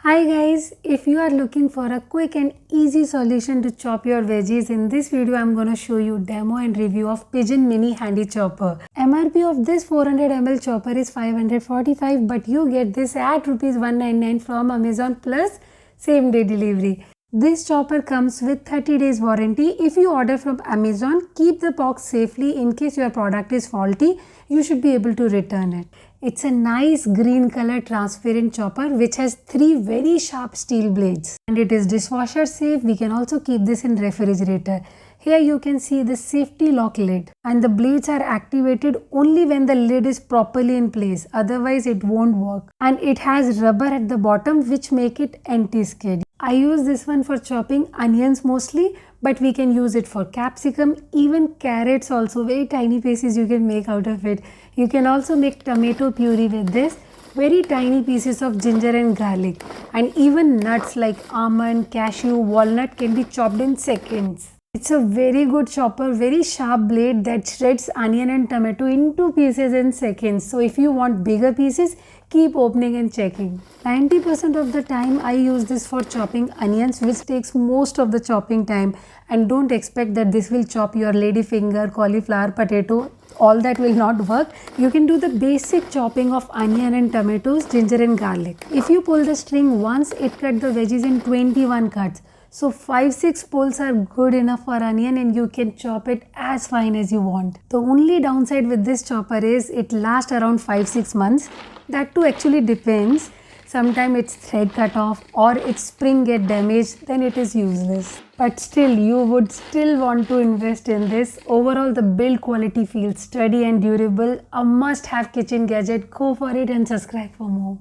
Hi guys, if you are looking for a quick and easy solution to chop your veggies, in this video I'm gonna show you demo and review of Pigeon mini handy chopper. MRP of this 400 ml chopper is 545, but you get this at rupees 199 from Amazon plus same day delivery. This chopper comes with 30 days warranty. If you order from Amazon, keep the box safely. In case your product is faulty, you should be able to return it. It's a nice green color transparent chopper which has 3 very sharp steel blades. And it is dishwasher safe. We can also keep this in refrigerator. Here you can see the safety lock lid, and the blades are activated only when the lid is properly in place, otherwise it won't work. And it has rubber at the bottom which make it anti-skid. I use this one for chopping onions mostly, but we can use it for capsicum, even carrots also, very tiny pieces you can make out of it. You can also make tomato puree with this, very tiny pieces of ginger and garlic, and even nuts like almond, cashew, walnut can be chopped in seconds. It's a very good chopper, very sharp blade that shreds onion and tomato into pieces in seconds. So if you want bigger pieces, keep opening and checking. 90% of the time I use this for chopping onions, which takes most of the chopping time, and don't expect that this will chop your ladyfinger, cauliflower, potato. All that will not work. You can do the basic chopping of onion and tomatoes, ginger and garlic. If you pull the string once, it cut the veggies in 21 cuts. So 5-6 pulls are good enough for onion, and you can chop it as fine as you want. The only downside with this chopper is it lasts around 5-6 months. That too actually depends. Sometimes its thread cut off or its spring get damaged, then it is useless. But still, you would still want to invest in this. Overall, the build quality feels sturdy and durable. A must-have kitchen gadget. Go for it and subscribe for more.